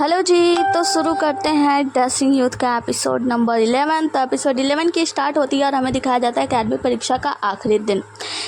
Hello जी। तो शुरू करते हैं डसिंग यूथ का एपिसोड नंबर 11। तो एपिसोड 11 की स्टार्ट होती है और हमें दिखाया जाता है अकेडमी परीक्षा का आखिरी दिन।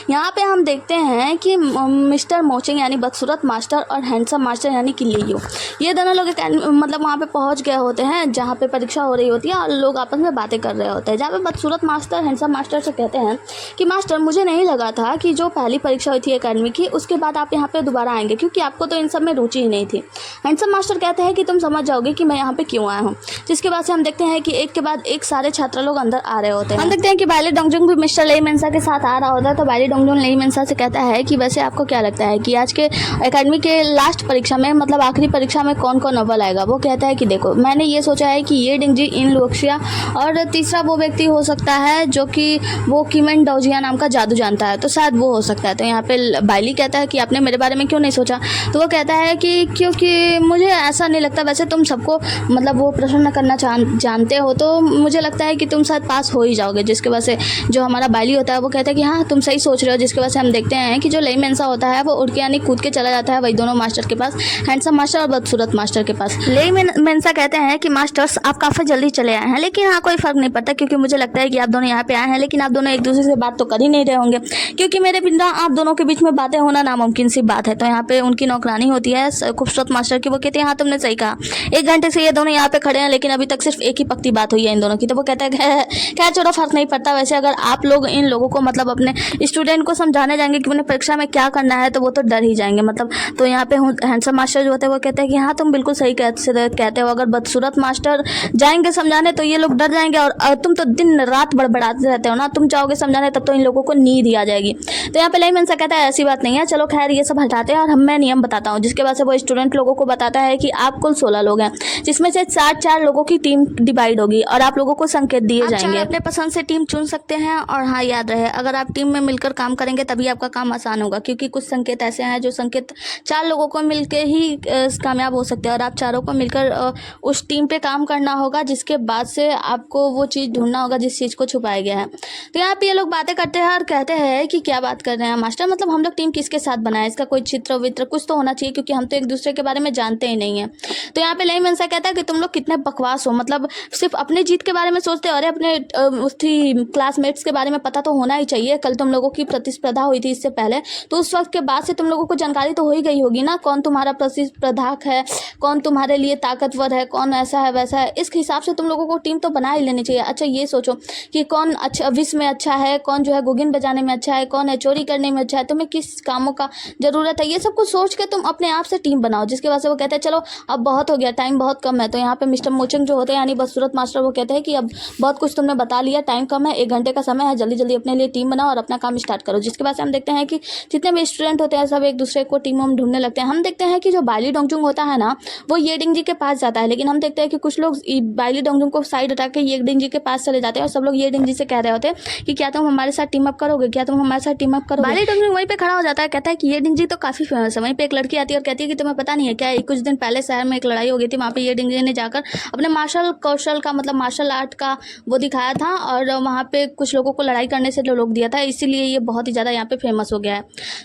यहाँ पे हम देखते हैं कि मिस्टर मोचिंग यानी बदसूरत मास्टर और हैंडसम मास्टर यानी कि लियो, ये दोनों लोग मतलब वहाँ पे पहुँच गए होते हैं जहाँ पे परीक्षा हो रही होती है और लोग आपस में बातें कर रहे होते हैं। जहाँ पे बदसूरत मास्टर हैंडसम मास्टर से कहते हैं कि मास्टर, मुझे नहीं लगा था कि जो पहली परीक्षा हुई थी अकेडमी की उसके बाद आप यहाँ पे दोबारा आएंगे, क्योंकि आपको तो इन सब में रुचि ही नहीं थी। हैंडसम मास्टर कहते हैं कि तुम समझ जाओगे कि मैं यहाँ पे क्यों आया हूँ। जिसके बाद से हम देखते हैं कि एक के बाद एक सारे छात्र लोग अंदर आ रहे होते हैं। हम देखते हैं कि बाइली डोंगजुंग भी मिस्टर लेई मेंसा के साथ आ रहा होता है। तो बाइली डोंगजुंग लेई मेंसा से कहता है कि वैसे आपको क्या लगता है कि आज के एकेडमी के लास्ट परीक्षा में, मतलब आखिरी परीक्षा में कौन कौन अव्वल आएगा। वो कहता है कि देखो, मैंने ये सोचा है कि ये डिंगजी, इन लोक्शिया और तीसरा वो व्यक्ति हो सकता है जो कि वो किमेन डोजिया नाम का जादू जानता है, तो शायद वो हो सकता है। तो यहाँ पे बाइली कहता है कि आपने मेरे बारे में क्यों नहीं सोचा। तो वो कहता है कि क्योंकि मुझे ऐसा नहीं लगता, वैसे तुम सबको मतलब वो प्रश्न करना जानते हो, तो मुझे लगता है कि तुम शायद पास हो ही जाओगे। जिसके वजह से जो हमारा बाइली होता है वो कहता है कि हाँ तुम सही सोच रहे हो। जिसके वजह से हम देखते हैं कि जो लेई मेंसा होता है वो उड़ के यानी कूद के चला जाता है वही दोनों मास्टर के पास, हैंडसम मास्टर और बदसूरत मास्टर के पास। लेई मेंसा कहते हैं कि मास्टर्स आप काफ़ी जल्दी चले आए हैं, लेकिन हाँ कोई फ़र्क नहीं पड़ता, क्योंकि मुझे लगता है कि आप दोनों यहाँ पे आए हैं लेकिन आप दोनों एक दूसरे से बात तो कर ही नहीं रहे होंगे, क्योंकि मेरे बिना आप दोनों के बीच में बातें होना नामुमकिन सी बात है। तो यहाँ पे उनकी नौकरानी होती है खूबसूरत मास्टर की। वो कहती है हाँ तुमने सही कहा, 1 घंटे से ये दोनों यहाँ पे खड़े हैं लेकिन अभी तक सिर्फ एक ही पक्की बात हुई है इन दोनों की। तो वो कहता है खैर छोड़ो, फर्क नहीं पड़ता। वैसे अगर आप लोग इन लोगों को मतलब अपने स्टूडेंट को समझाने जाएंगे कि उन्हें परीक्षा में क्या करना है तो वो तो डर ही जाएंगे मतलब। तो यहाँ पे हैंडसम मास्टर जो होते हैं वो कहते हैं कि हाँ तुम बिल्कुल सही कहते हो, अगर बदसूरत मास्टर जाएंगे समझाने तो ये लोग डर जाएंगे, और तुम तो दिन रात बड़बड़ाते रहते हो ना, तुम जाओगे समझाने तब तो इन लोगों को नींद ही आ जाएगी। तो यहाँ पे लेई मेंसा कहता है ऐसी बात नहीं है, चलो खैर ये सब हटाते हैं और मैं नियम बताता हूँ। जिसके बाद से वो स्टूडेंट लोगों को बताता है कि आप कुल 16 लोग हैं, जिसमें से 4 लोगों की टीम डिवाइड होगी और आप लोगों को संकेत दिए जाएंगे। अपने पसंद से टीम चुन सकते हैं, और हाँ याद रहे अगर आप टीम में मिलकर काम करेंगे तभी आपका काम आसान होगा, क्योंकि कुछ संकेत ऐसे हैं जो संकेत 4 लोगों को मिलकर ही कामयाब हो सकते हैं, और आप चारों को मिलकर उस टीम पे काम करना होगा, जिसके बाद से आपको वो चीज़ ढूंढना होगा जिस चीज़ को छुपाया गया है। तो यहाँ पे ये लोग बातें करते हैं और कहते हैं कि क्या बात कर रहे हैं मास्टर, मतलब हम लोग टीम किसके साथ बनाए, इसका कोई चित्र वित्र कुछ तो होना चाहिए, क्योंकि हम तो एक दूसरे के बारे में जानते ही नहीं है। तो यहाँ पे लेई मेंसा कहता है कि तुम लोग कितने बकवास हो, मतलब सिर्फ अपनी जीत के बारे में सोचते हो, अरे अपने उसकी क्लासमेट्स के बारे में पता तो होना ही चाहिए। कल तुम लोगों की प्रतिस्पर्धा हुई थी इससे पहले, तो उस वक्त के बाद से तुम लोगों को जानकारी तो हो ही गई होगी ना, कौन तुम्हारा प्रतिस्पर्धाक है, कौन तुम्हारे लिए ताकतवर है, कौन ऐसा है वैसा है। इस हिसाब से तुम लोगों को टीम तो बना ही लेनी चाहिए। अच्छा ये सोचो कि कौन अच्छा विष में अच्छा है, कौन जो है गुगिन बजाने में अच्छा है, कौन है चोरी करने में अच्छा है, तुम्हें किस कामों का जरूरत है, ये सब कुछ सोच के तुम अपने आप से टीम बनाओ। जिसके वजह से वो कहते हैं चलो अब बहुत हो गया, टाइम बहुत कम है। तो यहाँ पे मिस्टर मोचिंग जो होते हैं यानी बदसूरत मास्टर, वो कहते हैं कि अब बहुत कुछ तुमने बता लिया, टाइम कम है, 1 घंटे का समय है, जल्दी जल्दी अपने लिए टीम बनाओ और अपना काम स्टार्ट करो। जिसके बाद से हम देखते हैं कि जितने भी स्टूडेंट होते हैं सब एक दूसरे को टीमों में ढूंढने लगते हैं। हम देखते हैं कि जो बाइली डोंगजुंग होता है ना, वो ये डिंगजी के पास जाता है, लेकिन हम देखते हैं कि कुछ लोग बाइली डोंगजुंग को साइड हटा के ये डिंगजी के पास चले जाते हैं, और सब लोग ये डिंगजी से कह रहे होते हैं कि क्या तुम हमारे साथ टीम अप करोगे, क्या तुम हमारे साथ टीम अप करोगे। बाइली डोंगजुंग वहीं पे खड़ा हो जाता है, कहता है कि ये डिंगजी तो काफी फेमस है। वहीं पे एक लड़की आती है और कहती है कि तुम्हें पता नहीं है क्या, कुछ दिन पहले शहर में एक लड़ाई हो गई थी, वहाँ पे ये डिंगजी ने जाकर अपने मार्शल कौशल का मतलब मार्शल आर्ट का वो दिखाया था, और वहाँ पे कुछ लोगों को लड़ाई करने से रोक दिया था, इसीलिए ये बहुत ही ज़्यादा यहाँ पे फेमस हो गया है।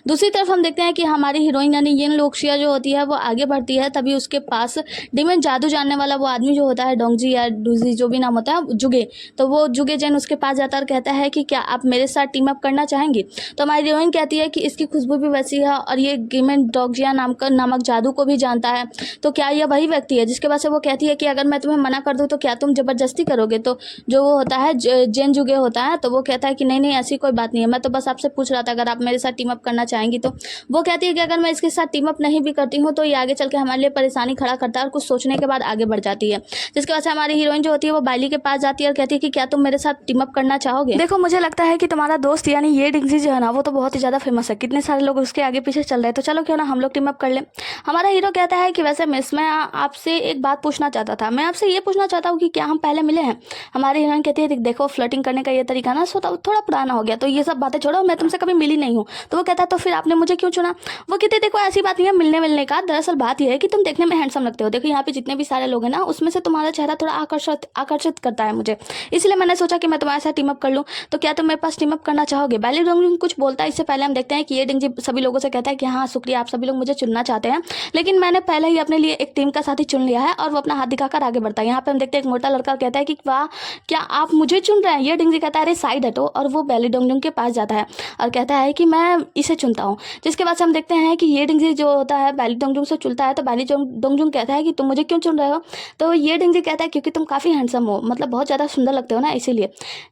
दूसरी तरफ हम देखते हैं कि हमारी हीरोइन यानी यिन लोक्शिया जो होती है वो आगे बढ़ती है, तभी उसके पास डीमन जादू जानने वाला वो आदमी जो होता है डोंगजी या डूजी जो भी नाम होता है जुगे, तो वो जुगे जैन उसके पास जाता है और कहता है कि क्या आप मेरे साथ टीम अप करना चाहेंगी। तो हमारी हीरोइन कहती है कि इसकी खुशबू भी वैसी है और ये गिमेन डोंगजिया नामक जादू को भी जानता है, तो क्या यह वही व्यक्ति है। जिसके बाद से वो कहती है कि अगर मैं तुम्हें मना कर दूँ तो क्या तुम जबरदस्ती करोगे। तो जो वो होता है जेन जुगे होता है, तो वो कहता है कि नहीं नहीं ऐसी कोई बात नहीं है, मैं तो बस आपसे पूछ रहा था अगर आप मेरे साथ टीम अप करना चाहेंगी। तो वो कहती है कि अगर मैं इसके साथ टीम अप नहीं भी करती हूँ तो ये आगे चल के हमारे लिए परेशानी खड़ा करता है, और कुछ सोचने के बाद आगे बढ़ जाती है। जिसके बाद से हमारी हीरोइन जो होती है वो बाइली के पास जाती है और कहती है कि क्या तुम मेरे साथ टीम अप करना चाहोगे। देखो मुझे लगता है कि तुम्हारा दोस्त यानी ये डिंगजी जो है ना वो तो बहुत ही ज़्यादा फेमस है, कितने सारे लोग उसके आगे पीछे चल रहे हैं, तो चलो क्यों ना हम लोग टीम अप कर लें। हमारा हीरो कहता है कि वैसे मिस मैं आपसे एक बात पूछना चाहता था, मैं आपसे ये पूछना चाहता हूँ कि क्या हम पहले मिले हैं। हमारी हीरोइन कहती है देखो फ्लर्टिंग करने का ये तरीका ना थोड़ा पुराना हो गया, तो ये सब बातें छोड़ो, मैं तुमसे कभी मिली नहीं हूँ। तो वो कहता है तो फिर आपने मुझे क्यों चुना। वो कहते देखो ऐसी बात नहीं है मिलने का, दरअसल बात यह है कि तुम देखने में हैंडसम लगते हो। देखो यहाँ पे जितने भी सारे लोग हैं ना उसमें से तुम्हारा चेहरा थोड़ा आकर्षित करता है मुझे, इसलिए मैंने सोचा कि मैं तुम्हारे साथ टीम अप कर लूँ। तो क्या तुम मेरे पास टीम अप करना चाहोगे। बाइली डोंगजुंग कुछ बोलता है इससे पहले हम देखते हैं कि ये डिंगजी सभी लोगों से कहता है कि हाँ शुक्रिया आप सभी लोग मुझे चुनना चाहते हैं, लेकिन मैंने पहले ही अपने लिए एक टीम टीम का साथी चुन लिया है और वो अपना हाथ दिखाकर आगे बढ़ता है। यहाँ पे हम देखते हैं एक मोटा लड़का कहता है कि वाह, क्या आप मुझे चुन रहे हैं। ये डिंगजी कहता है अरे साइड हटो, और वो बैली डोंगजुंग के पास जाता है और कहता है कि मैं इसे चुनता हूँ। जिसके बाद से हम देखते हैं कि ये डिंगजी जो होता है बैली डोंगजुंग से चुनता है, तो बैली डोंगजुंग कहता है कि तुम मुझे क्यों चुन रहे हो। तो ये डिंगजी कहता है क्योंकि तुम काफ़ी हैंडसम हो, मतलब बहुत ज़्यादा सुंदर लगते हो ना, इसीलिए।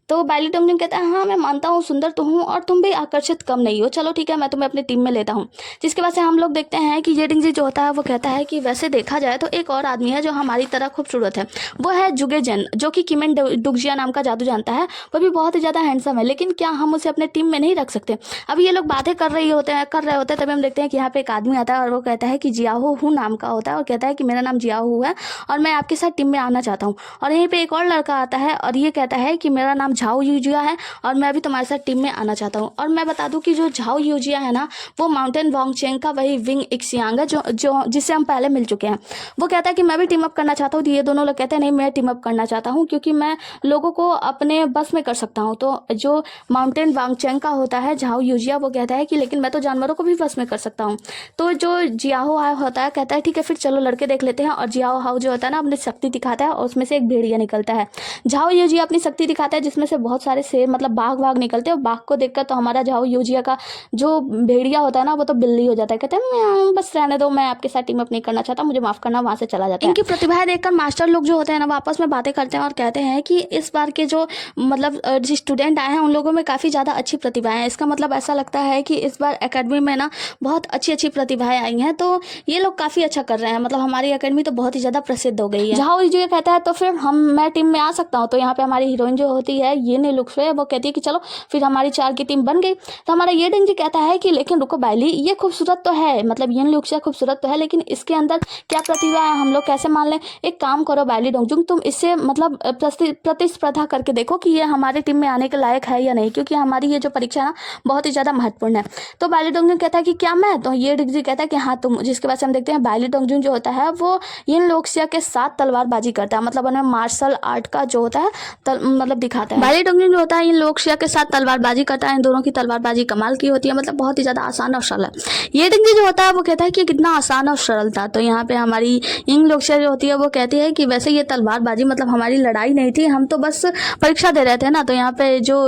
तो बैली डोंगजुंग कहता है हाँ मैं मानता हूँ, सुंदर तो हूँ और तुम भी आकर्षित कम नहीं हो, चलो ठीक है मैं तुम्हें अपनी टीम में लेता हूँ। जिसके बाद से हम लोग देखते हैं कि ये डिंगजी जो होता है वो कहता है कि वैसे देखा जाए तो एक और आदमी है जो हमारी तरह खूबसूरत है, वो है जुगे जेन, जो कि किमेन डुगजिया नाम का जादू जानता है। वो भी बहुत ही ज़्यादा हैंडसम है, लेकिन क्या हम उसे अपने टीम में नहीं रख सकते। अभी ये लोग बातें कर रहे होते हैं तभी हम देखते हैं कि यहाँ पे एक आदमी आता है और वो कहता है कि जियाहो हू नाम का होता है, और कहता है कि मेरा नाम जियाहो है और मैं आपके साथ टीम में आना चाहता हूँ। और यहीं पे एक और लड़का आता है और ये कहता है कि मेरा नाम झाओ यूजिया है और मैं भी तुम्हारे साथ टीम में आना चाहता हूँ। और मैं बता दूं कि जो झाओ यूजिया है ना, वो माउंटेन वांगचेंग का वही विंग इक्सियांग है जो जिससे हम पहले मिल चुके हैं। वो कहता है कि मैं भी टीम अप करना चाहता हूँ। ये दोनों लोग कहते हैं नहीं, मैं टीम अप करना चाहता हूँ क्योंकि मैं लोगों को अपने बस में कर सकता हूँ। तो जो माउंटेन वांगचेंग का होता है झाओ यूजिया, वो कहता है कि लेकिन मैं तो जानवरों को भी बस में कर सकता हूँ। तो जो जियाहो हाउ होता है कहता है ठीक है फिर चलो लड़के देख लेते हैं। और जियाहो हाउ जो होता है ना अपनी शक्ति दिखाता है और उसमें से एक भेड़िया निकलता है। झाओ यूजिया अपनी शक्ति दिखाता है जिसमें से बहुत सारे शेर मतलब बाघ निकलते हैं। बाघ को देखकर तो हमारा झाओ यूजिया का जो भेड़िया होता है ना वो तो बिल्ली हो जाता है, कहते हैं बस रहने दो, मैं आपके साथ टीम अप नहीं करना चाहता, मुझे माफ करना, वहां से चला जाता है। इनकी प्रतिभाएं देखकर मास्टर लोग जो होते हैं ना वो आपस में बातें करते हैं और कहते हैं कि इस बार के जो मतलब जो स्टूडेंट आए हैं उन लोगों में काफ़ी ज़्यादा अच्छी प्रतिभाएं हैं। इसका मतलब ऐसा लगता है कि इस बार एकेडमी में ना बहुत अच्छी प्रतिभाएं आई हैं, तो ये लोग काफ़ी अच्छा कर रहे हैं, मतलब हमारी एकेडमी तो बहुत ही ज़्यादा प्रसिद्ध हो गई है। झाओ यूजिया कहता है तो फिर मैं टीम में आ सकता हूँ। तो यहाँ पे हमारी हीरोइन जो होती है ये ने लुक्स है, वो कहती है कि चलो फिर हमारी 4 की टीम बन गई। तो हमारा ये डिंगजी कहता है कि लेकिन रुको बाइली, ये खूबसूरत तो है, मतलब ये लुक्स खूबसूरत तो है, लेकिन इसके अंदर क्या प्रतिभा है हम लोग कैसे मान लें। एक काम करो बैली डोंगजुंग, तुम इससे मतलब प्रतिस्पर्धा करके देखो कि ये हमारे टीम में आने के लायक है या नहीं, क्योंकि हमारी ये जो परीक्षा है ना बहुत ही ज़्यादा महत्वपूर्ण है। तो बैली डोंगजुंग कहता है कि क्या मैं, तो ये डिंगजी कहता है कि हाँ तुम। जिसके बाद से हम देखते हैं बैली डोंगजुंग जो होता है वो इन लोक्सिया के साथ तलवारबाजी करता है, मतलब उन्हें मार्शल आर्ट का जो होता है मतलब दिखाता है। बैली डोंगजुंग जो होता है इन लोक्सिया के साथ तलवारबाजी करता है। इन दोनों की तलवारबाजी कमाल की होती है, मतलब बहुत ही ज़्यादा आसान और सरल है। ये डिंगजी जो होता है वो कहता है कि कितना आसान और सरल था। तो यहाँ पे हमारी इंग लोक्सिया जो होती है वो कहती है कि वैसे ये तलवारबाजी मतलब हमारी लड़ाई नहीं थी, हम तो बस परीक्षा दे रहे थे ना। तो यहाँ पे जो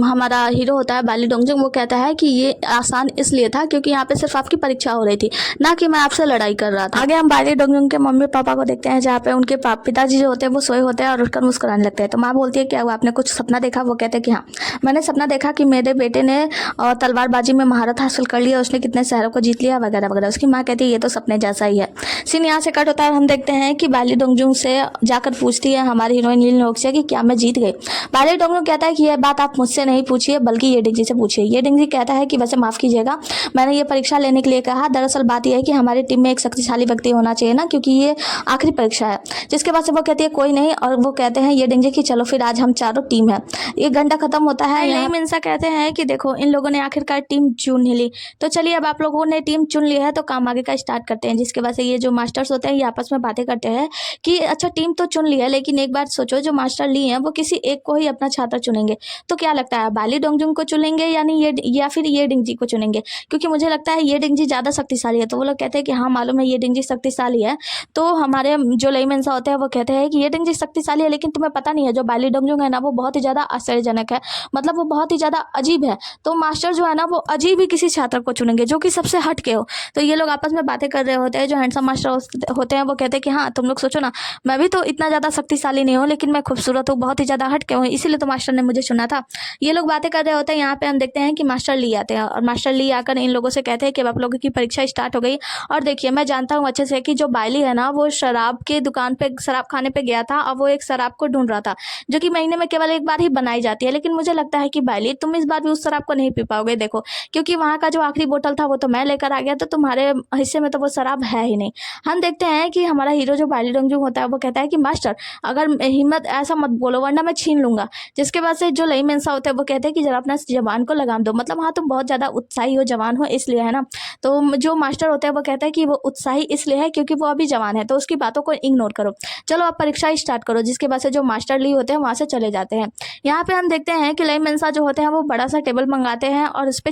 हमारा हीरो होता है बैली डोंगजुंग वो कहता है कि ये आसान इसलिए था क्योंकि यहाँ पे सिर्फ आपकी परीक्षा हो रही थी, ना कि मैं आपसे लड़ाई कर रहा था। आगे हम बैली डोंगजुंग के मम्मी पापा को देखते हैं जहाँ पे उनके पिताजी जो होते हैं वो सोए होते हैं और उठकर मुस्कुराने लगते हैं। तो माँ बोलती है क्या हुआ, आपने कुछ सपना देखा। वो कहते हैं कि हाँ मैंने सपना देखा कि मेरे बेटे ने तलवारबाजी में महारत हासिल कर लिया, उसने कितने शहरों को जीत लिया वगैरह वगैरह। उसकी माँ कहती है ये तो सपने जैसा ही है। सीन यहाँ से कट होता है और हम देखते हैं कि बैली डोंगजुंग से जाकर पूछती है हमारी हीरोइन इन लोक्सिया कि क्या मैं जीत गई। बैली डोंगजुंग कहता है कि यह बात आप मुझसे नहीं पूछिए बल्कि ये डिंगजी से पूछिए। ये डिंगजी कहता है कि वैसे माफ़ कीजिएगा, मैंने ये परीक्षा लेने के लिए कहा, दरअसल बात यह है कि हमारी टीम में एक शक्तिशाली व्यक्ति होना चाहिए ना, क्योंकि ये आखिरी परीक्षा है। जिसके बाद से वो कहती है कोई नहीं, और वो कहते हैं ये डिंगजी कि चलो फिर आज हम चारों टीम है। 1 घंटा खत्म होता है। यही मिंसा कहते हैं कि देखो इन लोगों ने आखिरकार टीम चुन ही ली, तो चलिए अब आप लोगों ने टीम चुन ली है तो काम आगे का स्टार्ट करते हैं। जिसके बाद से ये जो मास्टर्स होते हैं ये आपस में बातें करते हैं कि अच्छा टीम तो चुन ली है, लेकिन एक बात सोचो, जो मास्टर ली है वो किसी एक को ही अपना छात्र चुनेंगे, तो क्या लगता है बैली डोंगजुंग को चुनेंगे यानी ये, या फिर ये डिंगजी को चुनेंगे, क्योंकि मुझे लगता है ये डिंगजी ज़्यादा शक्तिशाली है। तो वो लोग कहते हैं कि हाँ मालूम है ये डिंगजी शक्तिशाली है। तो हमारे जो लेईमेंसा होते हैं वो कहते हैं कि ये डिंगजी शक्तिशाली है, लेकिन तुम्हें पता नहीं है जो बैली डोंगजुंग है ना वो बहुत ही ज़्यादा आश्चर्यजनक है, मतलब वो बहुत ही ज़्यादा अजीब है। तो मास्टर जो है ना वो अजीब ही किसी छात्र को चुनेंगे जो कि सबसे हट के हो। तो ये लोग आपस में बातें कर रहे होते हैं। जो हैंडसम मास्टर होते हैं वो कहते हैं कि हाँ तुम लोग सोचो ना, मैं भी तो इतना ज़्यादा शक्तिशाली नहीं हूँ, लेकिन मैं खूबसूरत हूँ, बहुत ही ज़्यादा हट के हूँ, इसीलिए तो मास्टर ने मुझे चुना था। ये लोग बातें कर रहे होते हैं। यहाँ पे हम देखते हैं कि मास्टर ली आते हैं और मास्टर ली आकर इन लोगों से कहते हैं कि अब आप लोगों की परीक्षा स्टार्ट हो गई। और देखिए मैं जानता हूँ अच्छे से कि जो बाइली है ना वो शराब के दुकान पे शराब खाने पे गया था और वो एक शराब को ढूंढ रहा था जो कि महीने में केवल एक बार ही बनाई जाती है। लेकिन मुझे लगता है कि बाइली तुम इस बार भी उस शराब को नहीं पी पाओगे, देखो क्योंकि वहाँ का जो आखिरी बोतल था वो तो मैं लेकर आ गया, तो तुम्हारे हिस्से में तो वो शराब है ही नहीं। हम देखते हैं कि हमारा हीरो जो बैली डोंगजुंग होता है वो कहता है कि मास्टर अगर हिम्मत ऐसा मत बोलो वरना मैं छीन लूंगा। जिसके बाद से जो लेईमेंसा होता है वो कहते हैं कि जरा अपना जवान को लगाम दो, मतलब हाँ तुम बहुत ज़्यादा उत्साही हो, जवान हो इसलिए, है ना। तो जो मास्टर होता है वो कहता है कि वो उत्साही इसलिए है क्योंकि वो अभी जवान है, तो उसकी बातों को इग्नोर करो, चलो आप परीक्षा स्टार्ट करो। जिसके बाद से जो मास्टर ली होते हैं वहाँ से चले जाते हैं। यहाँ पे हम देखते हैं कि लेईमेंसा जो होते हैं वो बड़ा सा टेबल मंगाते हैं और उस पर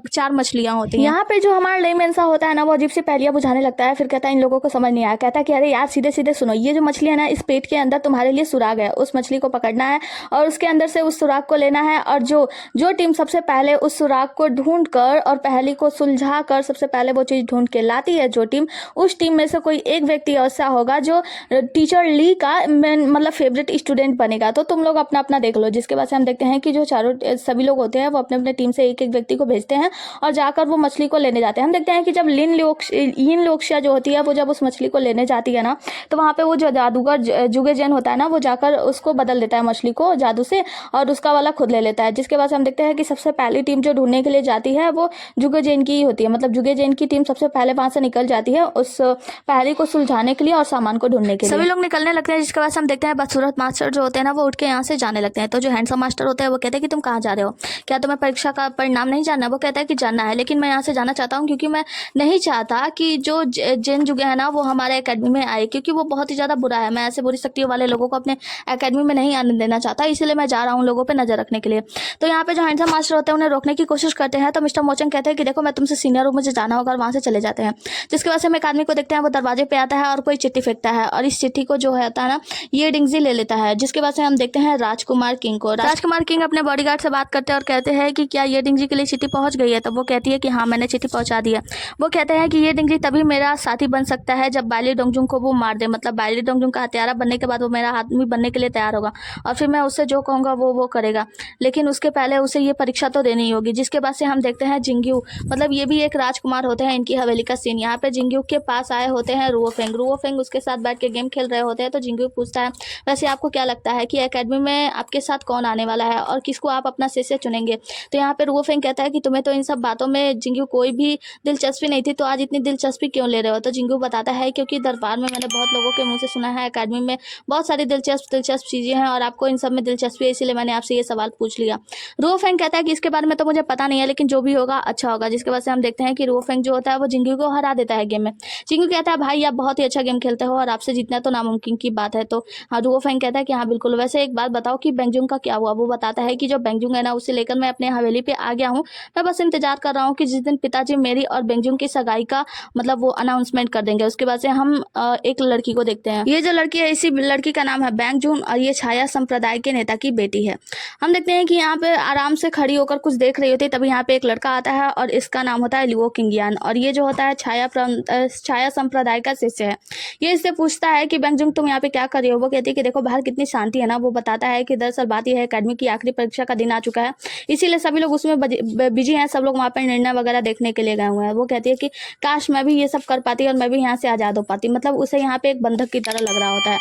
4 मछलियाँ होती हैं। यहाँ पे जो हमारा लेईमेंसा होता है ना वो अजीब सी पहेलियाँ बुझाने लगता है, फिर कहता है इन लोगों को समझ नहीं आया। कहता है कि अरे यार सीधे सीधे सुनो, ये जो मछली है ना, इस पेट के अंदर तुम्हारे लिए सुराग है, उस मछली को पकड़ना है और उसके अंदर से उस सुराग को लेना है, और जो जो टीम सबसे पहले उस सुराग को ढूंढ कर और पहेली को सुलझा कर सबसे पहले वो चीज़ ढूंढ के लाती है जो टीम, उस टीम में से कोई एक व्यक्ति ऐसा होगा जो टीचर ली का मतलब फेवरेट स्टूडेंट बनेगा। तो तुम लोग अपना अपना देख लो। जिसके बाद से हम देखते हैं कि जो चारों सभी लोग होते हैं वो अपने अपने टीम से एक एक व्यक्ति को भेजते हैं और जाकर वो मछली को लेने जाते हैं। हम देखते हैं कि जब यिन लोक्शिया जो होती है वो जब उस मछली को लेने जाती है ना, तो वहाँ पे वो जो जादूगर जुगे जैन होता है ना, वो जाकर उसको बदल देता है मछली को जादू से, और उसका वाला खुद ले लेता है। जिसके बाद हम देखते हैं कि सबसे पहली टीम जो ढूंढने के लिए जाती है वो जुगे जैन की ही होती है। मतलब जुगे जैन की टीम सबसे पहले वहां से निकल जाती है उस पहेली को सुलझाने के लिए और सामान को ढूंढने के लिए। सभी लोग निकलने लगते हैं। जिसके बाद हम देखते हैं बदसूरत मास्टर जो होते हैं ना, वो उठ के यहाँ से जाने लगते हैं। तो जो हैंडसम मास्टर होते हैं वो कहते हैं कि तुम कहाँ जा रहे हो, क्या तुम्हें परीक्षा का परिणाम नहीं जानना है? वो कहता है कि जानना है, लेकिन मैं यहाँ से जाना चाहता हूँ क्योंकि मैं नहीं चाहता कि जो जैन जुगे है ना वो हमारे एकेडमी में आए, क्योंकि वो बहुत ही ज़्यादा बुरा है। मैं ऐसे बुरी शक्तियों वाले लोगों को अपने एकेडमी में नहीं आने देना चाहता, इसलिए मैं जा रहा हूँ लोगों पे नजर रखने के लिए। तो यहाँ पे जो हैंडसम मास्टर होते हैं उन्हें रोकने की कोशिश करते हैं। तो मिस्टर मोचन कहते हैं कि देखो मैं तुमसे सीनियर हूँ, मुझे जाना होगा, और वहाँ से चले जाते हैं। जिसके बाद से हम एक आदमी को देखते हैं, वो दरवाजे पे आता है और कोई चिट्ठी फेंकता है, और इस चिट्ठी को जो होता है ना ये डिंगजी ले लेता है। जिसके बाद से हम देखते हैं राजकुमार किंग को। राजकुमार किंग अपने बॉडीगार्ड से बात करते हैं और कहते हैं कि क्या ये डिंगजी के लिए चिट्ठी पहुंच गई है? तो वो कहती है कि हाँ मैंने चिट्ठी पहुंचा दी है। वो कहते हैं कि ये डिंगजी तभी मेरा साथी बन सकता है जब बाइली डोंगजुंग को वो मार दे, मतलब बाइली डोंगजुंग का हत्यारा बनने के बाद वो मेरा आदमी बनने के लिए तैयार होगा, और फिर मैं उससे जो कहूँगा वो करेगा, लेकिन उसके पहले उसे ये परीक्षा तो देनी होगी। जिसके बाद से हम देखते हैं जिंग्यू, मतलब ये भी एक राजकुमार होते हैं, इनकी हवेली का सीन। यहाँ पे जिंग्यू के पास आए होते हैं रुओफेंग उसके साथ बैठ के गेम खेल रहे होते हैं। तो जिंग्यू पूछता है वैसे आपको क्या लगता है कि एकेडमी में आपके साथ कौन आने वाला है और किसको आप अपना शिष्य चुनेंगे? तो यहाँ पे रुओफेंग कहता है कि तुम्हें तो इन सब बातों में जिंग्यू कोई भी दिलचस्पी नहीं थी, तो आज इतनी दिलचस्पी क्यों ले रहे हो? तो जिंग्यू बताता है क्योंकि दरबार में मैंने बहुत लोगों के मुंह से सुना है एकेडमी में बहुत सारी दिलचस्प चीजें हैं और आपको इन सब में दिलचस्पी है, इसीलिए मैंने आपसे ये सवाल पूछ लिया। रुओफेंग कहता है कि इसके बारे में तो मुझे पता नहीं है, लेकिन जो भी होगा अच्छा होगा। जिसके बाद से हम देखते हैं कि रुओफेंग जो होता है वो जिंग्यू को हरा देता है गेम में। जिंग्यू कहता है भाई आप बहुत ही अच्छा गेम खेलते हो और आपसे जीतना तो नामुमकिन की बात है। तो हाँ रुओफेंग कहता है कि हाँ बिल्कुल, वैसे एक बात बताओ कि बेंगजुंग का क्या हुआ? वो बताता है कि जो बेंगजुंग है ना उसे लेकर मैं अपने हवेली पे आ गया हूँ, मैं बस इंतजार कर रहा हूँ कि जिस दिन पिताजी मेरी और बेंगजुंग की सगाई का मतलब वो अनाउंसमेंट कर देंगे। उसके बाद से हम एक लड़की को देखते हैं। ये जो लड़की है इसी लड़की का नाम है बेंगजुंग और ये छाया संप्रदाय के नेता की बेटी है। हम देखते हैं कि यहाँ पे आराम से खड़ी होकर कुछ देख रही होती है, तभी यहाँ पे एक लड़का आता है और इसका नाम होता है लिवो किंगियान, और ये जो होता है छाया संप्रदाय का शिष्य है। ये इससे पूछता है कि बेंगजुंग तुम यहाँ पे क्या कर रही हो? वो कहती है कि देखो बाहर कितनी शांति है ना। वो बताता है कि दरअसल बात यह है एकेडमी की आखिरी परीक्षा का दिन आ चुका है, इसीलिए सभी लोग उसमें बिजी हैं, सब लोग वहाँ पे निर्णय वगैरह देखने के लिए गए हुए हैं। वो कहती है कि काश मैं भी ये सब कर पाती और मैं भी यहाँ से आज़ाद हो पाती, मतलब उसे यहाँ पे एक बंधक की तरह लग रहा होता है।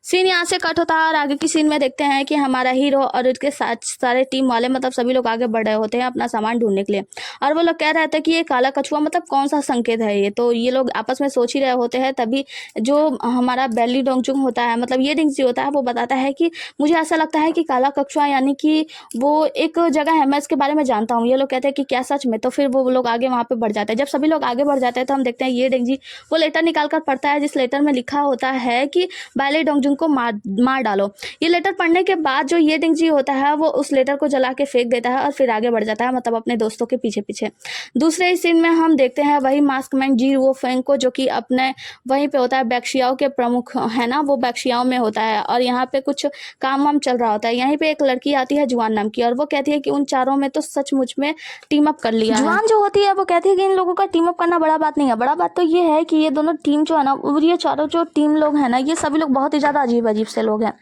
सीन यहाँ से कट होता है और आगे की सीन में देखते हैं कि हमारा हीरो और उसके सारे टीम वाले मतलब सभी लोग आगे बढ़ रहे होते हैं अपना सामान ढूंढने के लिए, और वो लोग कह रहे थे कि ये काला कछुआ मतलब कौन सा संकेत है ये? तो ये लोग आपस में सोच ही रहे होते हैं, तभी जो हमारा बैली डोंगजुंग होता है मतलब ये डिंगजी होता है, वो बताता है कि मुझे ऐसा लगता है कि काला कछुआ यानी कि वो एक जगह है, मैं इसके बारे में जानता हूँ। ये लोग कहते हैं कि क्या सच में? तो फिर वो लोग आगे वहाँ पे बढ़ जाते हैं। जब सभी लोग आगे बढ़ जाते हैं तो हम देखते हैं ये डिंगजी वो लेटर निकाल कर पढ़ता है, जिस लेटर में लिखा होता है कि बैली डोंगजुंग को मार डालो। ये लेटर पढ़ने के बाद जो ये डिंगजी होता है वो उस लेटर को जला के फेंक देता है और फिर आगे बढ़ जाता है, मतलब अपने दोस्तों के पीछे पीछे। दूसरे सीन में हम देखते हैं वही मास्कमैन जी रुओफेंग को, जो कि अपने वहीं पे होता है बैक्शियाओं के प्रमुख है ना, वो बैक्शियाओं में होता है और यहाँ पे कुछ काम वाम चल रहा होता है। यहीं पे एक लड़की आती है जुआन नाम की, और वो कहती है कि उन चारों में तो सचमुच में टीम अप कर लिया है। जुआन जो होती है वो कहती है कि इन लोगों का टीम अप करना बड़ा बात नहीं है, बड़ा बात तो ये है कि ये दोनों टीम जो है ना, ये चारों जो टीम लोग हैं ना, ये सभी लोग बहुत ही ज्यादा अजीब अजीब से लोग हैं।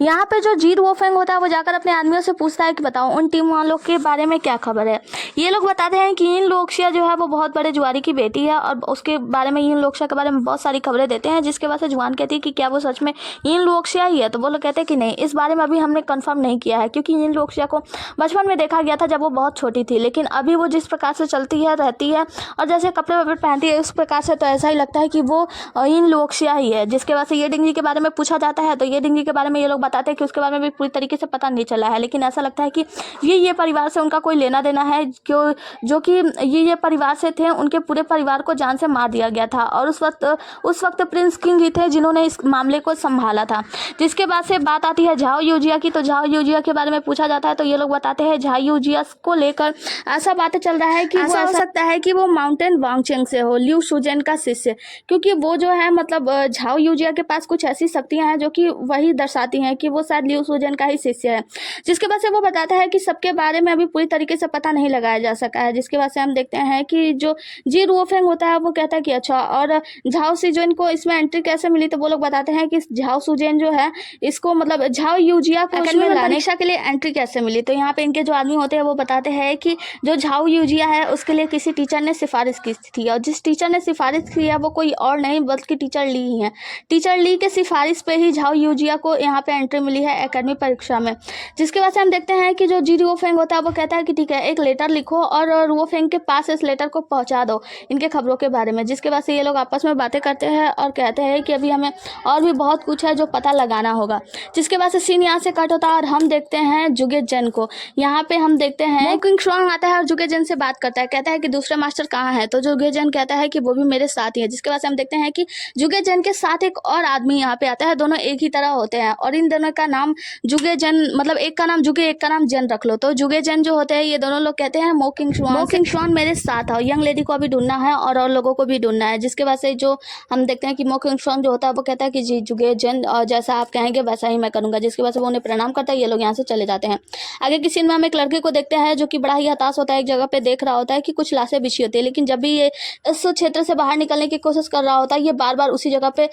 यहाँ पे जो जी रुओफेंग होता है वो जाकर अपने आदमियों से पूछता है कि बताओ उन टीम वालों के बारे में क्या खबर है। ये लोग बताते हैं कि इन लोक्शिया जो है वो बहुत बड़े जुआरी की बेटी है और उसके बारे में इन लोक्शिया के बारे में बहुत सारी खबरें देते हैं। जिसके बाद से जुआन कहती है कि क्या वो सच में इन लोक्शिया ही है? तो वो लोग कहते हैं कि नहीं, इस बारे में अभी हमने कंफर्म नहीं किया है, क्योंकि इन लोक्शिया को बचपन में देखा गया था जब वो बहुत छोटी थी, लेकिन अभी वो जिस प्रकार से चलती है रहती है और जैसे कपड़े वपड़े पहनती है उस प्रकार से तो ऐसा ही लगता है कि वो इन लोक्शिया ही है। जिसके बाद से ये डिंगजी के बारे में पूछा जाता है तो ये डिंगजी के बारे में ये लोग बताते हैं कि उसके बारे में भी पूरी तरीके से पता नहीं चला है, लेकिन ऐसा लगता है कि ये परिवार से उनका कोई लेना देना है, क्यों जो कि ये परिवार से थे, उनके पूरे परिवार को जान से मार दिया गया था और उस वक्त प्रिंस किंग ही थे जिन्होंने इस मामले को संभाला था। जिसके बाद से बात आती है झाओ यूजिया की, तो झाओ यूजिया के बारे में पूछा जाता है तो ये लोग बताते हैं झाओ यूजिया को लेकर ऐसा बातें चल रहा है कि ऐसा हो सकता है कि वो माउंटेन वांगचेंग से हो, लिu शुजेन का शिष्य। क्योंकि वो जो है मतलब झाओ यूजिया के पास कुछ ऐसी शक्तियाँ हैं जो कि वही दर्शाती हैं कि वो शायद लिू सुजन का ही शिष्य है, जिसके बाद से वो बताता है कि सबके बारे में अभी पूरी तरीके से पता नहीं लगाया जा सका है। जिसके बाद से हम देखते हैं कि जो जी रुओफेंग होता है वो कहता है कि अच्छा, और झाओ सुजेन को इसमें एंट्री कैसे मिली, तो वो लोग बताते हैं कि झाओ सुजेन जो है इसको मतलब झाओ यूजिया को उसमें परीक्षा के लिए एंट्री कैसे मिली। तो यहाँ पे इनके जो आदमी होते हैं वो बताते हैं कि जो झाओ यूजिया है उसके लिए किसी टीचर ने सिफारिश की थी, और जिस टीचर ने सिफारिश की है वो कोई और नहीं बल्कि टीचर ली ही है। टीचर ली के सिफारिश पे ही झाओ यूजिया को यहाँ पे एंट्री मिली है एकेडमी परीक्षा में। जिसके बाद से हम देखते हैं कि जो जी रुओफेंग होता है वो कहता है कि ठीक है, एक लेटर लिखो और रुओफेंग के पास इस लेटर को पहुँचा दो इनके खबरों के बारे में। जिसके बाद से ये लोग आपस में बातें करते हैं और कहते हैं कि अभी हमें और भी बहुत कुछ है जो पता लगाना होगा। जिसके बाद से सीन यहाँ से कट होता है और हम देखते हैं जुगे जन को। यहाँ पे हम देखते हैं किंग शुआंग आता है और जुगे जन से बात करता है, कहता है कि दूसरा मास्टर कहाँ है, तो जुगे जन कहता है कि वो भी मेरे साथ ही है। जिसके बाद से हम देखते हैं कि जुगे जन के साथ एक और आदमी यहाँ पे आता है, दोनों एक ही तरह होते हैं और इन दोनों का नाम जुगे जन, मतलब एक का नाम जुगे एक का नाम जन रख लो। तो जुगे जन जो होते हैं ये दोनों लोग कहते हैं मो किंग शुआंग मेरे साथ है, यंग लेडी को अभी ढूंढना है और लोगों को भी ढूंढना है। जिसके बाद से जो हम देखते हैं कि मो किंग शुआंग जो होता है वो कहता है कि जी जुगे जन, और जैसा आप कहेंगे वैसा ही मैं करूंगा। जिसके बाद से वो उन्हें प्रणाम करता है, ये लोग यहाँ से चले जाते हैं। आगे की सीन में हम एक लड़के को देखते हैं जो कि बड़ा ही हताश होता है, एक जगह पे देख रहा होता है कि कुछ लाशें बिछी होती है, लेकिन जब भी ये इस क्षेत्र से बाहर निकलने की कोशिश कर रहा होता है ये बार बार उसी जगह पे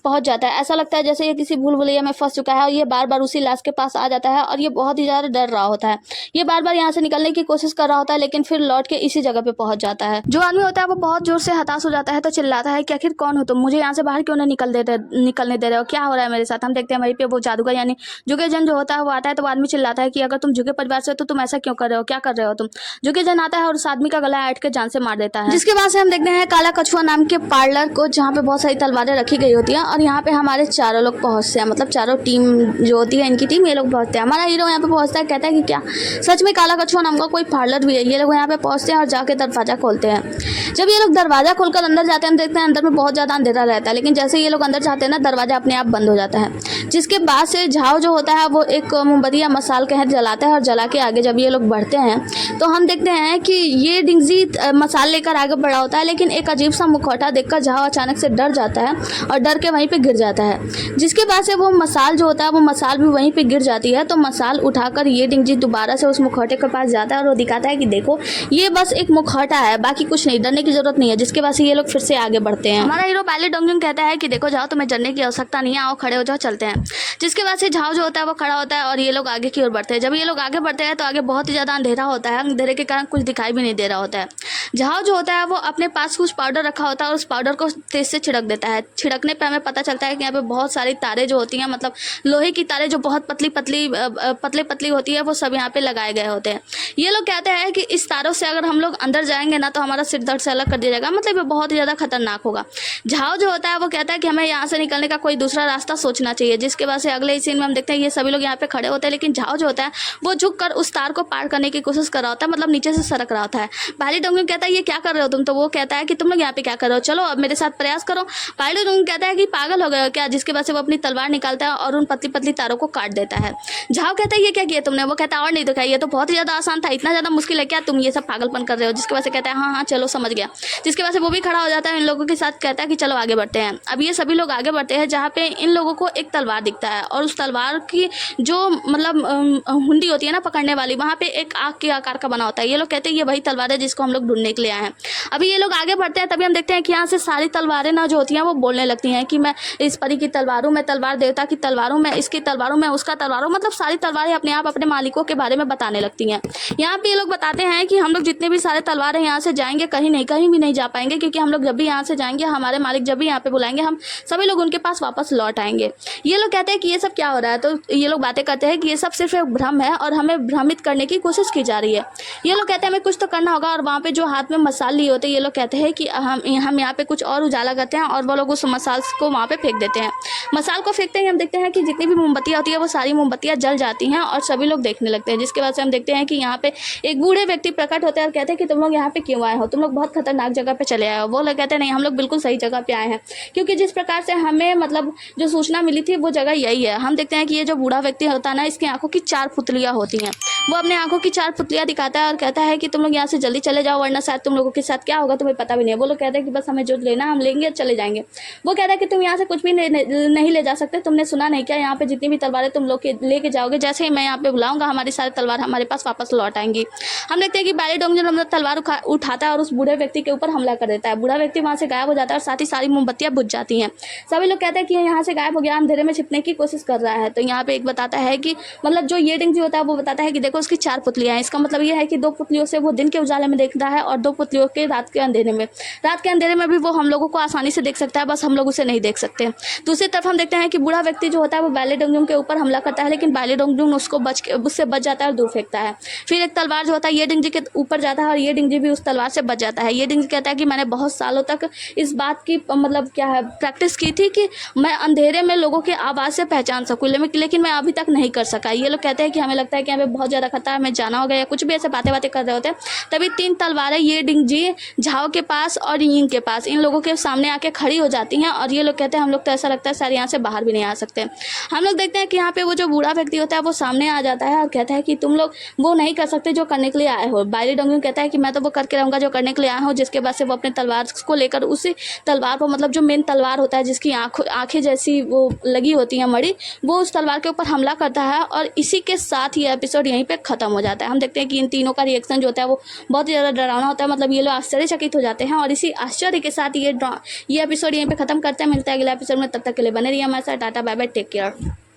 पहुंच जाता है। ऐसा लगता है जैसे ये किसी भूल भुलैया में फंस चुका है और ये बार बार उसी लाश के पास आ जाता है और ये बहुत ही ज़्यादा डर रहा होता है। ये बार बार यहाँ से निकलने की कोशिश कर रहा होता है लेकिन फिर लौट के इसी जगह पे पहुंच जाता है। जो आदमी होता है वो बहुत जोर से हताश हो जाता है, तो चिल्लाता है कि आखिर कौन हो तुम, मुझे यहाँ से बाहर क्यों नहीं निकलने दे रहे हो, क्या हो रहा है मेरे साथ। हम देखते हैं वहीं पे वो जादूगर यानी जुगे जन जो होता है वो आता है, तो वो आदमी चिल्लाता है कि अगर तुम जुगे परिवार से हो तो तुम ऐसा क्यों कर रहे हो, क्या कर रहे हो तुम। जुगे जन आता है और उस आदमी का गला ऐंठ के जान से मार देता है। जिसके बाद से हम देखते हैं काला कछुआ नाम के पार्लर को, जहाँ पे बहुत सारी तलवारें रखी गई होती है और यहाँ पे हमारे चारों लोग पहुंचते हैं, मतलब चारों टीम जो होती है इनकी टीम, ये लोग पहुंचते हैं। हमारा हीरो यहाँ पे पहुंचता है, कहता है कि क्या सच में काला कछुआ नाम का कोई पार्लर भी है। ये लोग यहाँ पे पहुंचते हैं और जाके दरवाजा खोलते हैं। जब ये लोग दरवाजा खोलकर अंदर जाते हैं, देखते हैं अंदर में बहुत ज़्यादा अंधेरा रहता है, लेकिन जैसे ये लोग अंदर जाते हैं ना दरवाजा अपने आप बंद हो जाता है। जिसके बाद से झाओ जो होता है वो एक मोमबत्ती या मसाल कहर जलाता है और जला के आगे जब ये लोग बढ़ते हैं तो हम देखते हैं कि ये डिंगजी मसाल लेकर आगे बढ़ा होता है, लेकिन एक अजीब सा मुखौटा देखकर झाओ अचानक से डर जाता है और डर के वहीं पे गिर जाता है। जिसके बाद से वो मसाल जो होता है वो मसाल भी वहीं पे गिर जाती है। तो मसाल उठाकर ये डिंगजी दोबारा से उस मुखौटे के पास जाता है और वो दिखाता है कि देखो ये बस एक मुखौटा है, बाकी कुछ नहीं, डरने की जरूरत नहीं है। जिसके बाद से ये लोग फिर से आगे बढ़ते हैं। हमारा हीरो पहले डोंगजुंग कहता है कि देखो जाओ, तुम्हें डरने की आवश्यकता नहीं है, आओ खड़े हो जाओ, चलते हैं। जिसके बाद से झाओ जो होता है वो खड़ा होता है और ये लोग आगे की ओर बढ़ते हैं। जब ये लोग आगे बढ़ते हैं तो आगे बहुत ही ज़्यादा अंधेरा होता है, अंधेरे के कारण कुछ दिखाई भी नहीं दे रहा होता है। झाओ जो होता है वो अपने पास कुछ पाउडर रखा होता है और उस पाउडर को तेज से छिड़क देता है। छिड़कने पे हमें पता चलता है कि यहाँ पे बहुत सारी तारें जो होती हैं, मतलब लोहे की तारें जो बहुत पतली होती है, वो सब यहाँ पे लगाए गए होते हैं। ये लोग कहते हैं कि इस तारों से अगर हम लोग अंदर जाएंगे ना तो हमारा सिर दर्द से अलग कर दिया जाएगा, मतलब ये बहुत ही ज़्यादा खतरनाक होगा। झाओ जो होता है वो कहता है कि हमें यहाँ से निकलने का कोई दूसरा रास्ता सोचना चाहिए। जिसके बाद से अगले सीन में हम देखते हैं ये सभी लोग यहाँ पे खड़े होते हैं, लेकिन झाओ जो होता है वो झुककर उस तार को पार करने की कोशिश कर रहा होता है, मतलब नीचे से सरक रहा होता है। पहले डोंगजुंग कहता है ये क्या कर रहे हो तुम, तो वो कहता है कि तुम लोग यहाँ पे क्या कर रहे हो, चलो अब मेरे साथ प्रयास करो। पहले डोंगजुंग कहता है कि पागल हो गए हो क्या। जिसके बाद से वो अपनी तलवार निकालता है और उन पतली तारों को काट देता है। झाओ कहता है ये क्या किया तुमने, वो कहता है और नहीं तो क्या, ये तो बहुत ही ज़्यादा आसान था, इतना ज़्यादा मुश्किल है क्या, तुम ये सब पागलपन कर रहे हो। जिसके बाद से कहता है हाँ चलो समझ गया। जिसके बाद से वो भी खड़ा हो जाता है इन लोगों के साथ, कहता है कि चलो आगे बढ़ते हैं। अब ये सभी लोग आगे बढ़ते हैं जहाँ पे इन लोगों को एक तलवार दिखता है और उस तलवार की जो मतलब हुंडी होती है ना पकड़ने वाली, वहाँ पे एक आग के आकार का बना होता है। ये लोग कहते हैं ये वही तलवार है जिसको हम लोग ढूंढने के लिए आए हैं। अभी ये लोग आगे बढ़ते हैं, तभी हम देखते हैं कि यहाँ से सारी तलवारें ना जो होती हैं वो बोलने लगती हैं कि मैं इस परी की तलवार हूँ, मैं तलवार देवता की तलवार हूँ, मैं इसकी तलवार हूँ, मैं उसका तलवार हूँ, मतलब सारी तलवारें अपने आप अपने मालिकों के बारे में बताने लगती हैं। यहाँ पे ये लोग बताते हैं कि हम लोग जितने भी सारे तलवार हैं यहाँ से जाएंगे कहीं भी नहीं जा पाएंगे, क्योंकि हम लोग जब भी यहाँ से जाएंगे हमारे मालिक जब भी यहाँ पे बुलाएंगे हम सभी लोग उनके पास वापस लौट आएंगे। ये लोग कहते हैं कि ये सब क्या हो रहा है, तो ये लोग बातें करते हैं कि ये सब सिर्फ एक भ्रम है और हमें भ्रमित करने की कोशिश की जा रही है। ये लोग कहते हैं हमें कुछ तो करना होगा, और वहाँ पे जो हाथ में मसाल लिए होते हैं ये लोग कहते हैं कि हम यहाँ पे कुछ और उजाला करते हैं और वो लोग उस मसाल को वहाँ पे फेंक देते हैं। मसाल को फेंकते ही हम देखते हैं कि जितनी भी मोमबत्तियाँ होती है वो सारी मोमबत्तियाँ जल जाती हैं और सभी लोग देखने लगते हैं। जिसके बाद से हम देखते हैं कि यहाँ पे एक बूढ़े व्यक्ति प्रकट होते हैं और कहते हैं कि तुम लोग यहाँ पे क्यों आए हो, तुम लोग बहुत खतरनाक जगह पे चले आए हो। वो लोग कहते हैं नहीं, हम लोग बिल्कुल सही जगह पे आए हैं, क्योंकि जिस प्रकार से हमें मतलब जो सूचना मिली थी वो जगह यही है। हम देखते हैं कि ये जो बूढ़ा व्यक्ति होता है ना, इसकी आंखों की 4 पुतलियाँ होती हैं। वो अपने आंखों की 4 पुतलियाँ दिखाता है और कहता है कि तुम लोग यहाँ से जल्दी चले जाओ, वरना शायद तुम लोगों के साथ क्या होगा तुम्हें पता भी नहीं है। वो लोग कहते हैं कि बस हमें जो लेना हम लेंगे और चले जाएंगे। वो कहता है कि तुम यहाँ से कुछ भी नहीं ले जा सकते, तुमने सुना नहीं क्या, यहाँ पे जितनी भी तलवारें तुम लोग लेके जाओगे, जैसे ही मैं यहाँ पे बुलाऊंगा हमारी सारी तलवार हमारे पास वापस लौट आएंगी। हम देखते हैं कि बैली डोंगजन तलवार उठाता है और उस बूढ़े व्यक्ति के ऊपर हमला कर देता है। बूढ़ा व्यक्ति वहाँ से गायब हो जाता है और साथ ही सारी मोमबत्तियाँ बुझ जाती हैं। सभी लोग कहते हैं कि यहाँ से गायब हो गया, अंधेरे में छिपने की कोशिश कर रहा है। तो यहाँ पे एक बताता है कि मतलब जो ये डिंग जी होता है वो बताता है कि देखो उसकी 4 पुतलियाँ हैं। इसका मतलब ये है कि 2 पुतलियों से वो दिन के उजाले में देख रहा है और 2 पुतलियों के रात के अंधेरे में। रात के अंधेरे में भी वो हम लोगों को आसानी से देख सकता है, बस हम लोग उसे नहीं देख सकते। दूसरी तरफ हम देखते हैं कि बूढ़ा व्यक्ति जो होता है वो बैली डोंगजून के ऊपर हमला करता है, लेकिन बैली डोंगजून उससे बच जाता है और दूर फेंकता है। फिर एक तलवार जो होता है ये डिंग जी के ऊपर जाता है और ये डिंग जी भी उस तलवार से बच जाता है। ये डिंग जी कहता है कि मैंने बहुत सालों तक इस बात की मतलब क्या है प्रैक्टिस की थी कि मैं अंधेरे में लोगों की आवाज़ से पहचान सकूँ, लेकिन मैं अभी तक नहीं कर सका। ये लोग कहते हैं कि हमें लगता है कि हमें बहुत ज़्यादा खतरा है, हमें जाना होगा या कुछ भी ऐसे बातें कर रहे होते हैं। तभी 3 तलवारें ये डिंग जी, झाओ के पास और यिंग के पास, इन लोगों के सामने आके खड़ी हो जाती हैं और ये लोग कहते हैं हम लोग तो ऐसा लगता है सर यहाँ से बाहर भी नहीं आ सकते। हम लोग देखते हैं कि यहाँ पे वो जो बूढ़ा व्यक्ति होता है वो सामने आ जाता है और कहता है कि तुम लोग वो नहीं कर सकते जो करने के लिए आए हो। बैली डोंगजून कहता है कि मैं तो वो करके रहूँगा जो करने के लिए आया हूँ। जिसके बाद से वो अपने तलवार को लेकर उसी तलवार पर, मतलब जो मेन तलवार होता है जिसकी आंखें जैसी वो लगी होती हैं मड़ी, वो उस तलवार के ऊपर हमला करता है और इसी के साथ ये एपिसोड यहीं पे ख़त्म हो जाता है। हम देखते हैं कि इन तीनों का रिएक्शन जो होता है वो बहुत ही ज़्यादा डरावना होता है, मतलब ये लोग आश्चर्यचकित हो जाते हैं और इसी आश्चर्य के साथ ये एपिसोड यहीं पे ख़त्म करते हैं। मिलता है अगले एपिसोड में, तब तक के लिए बने रहिए हमारे साथ। Tata bye bye, take care.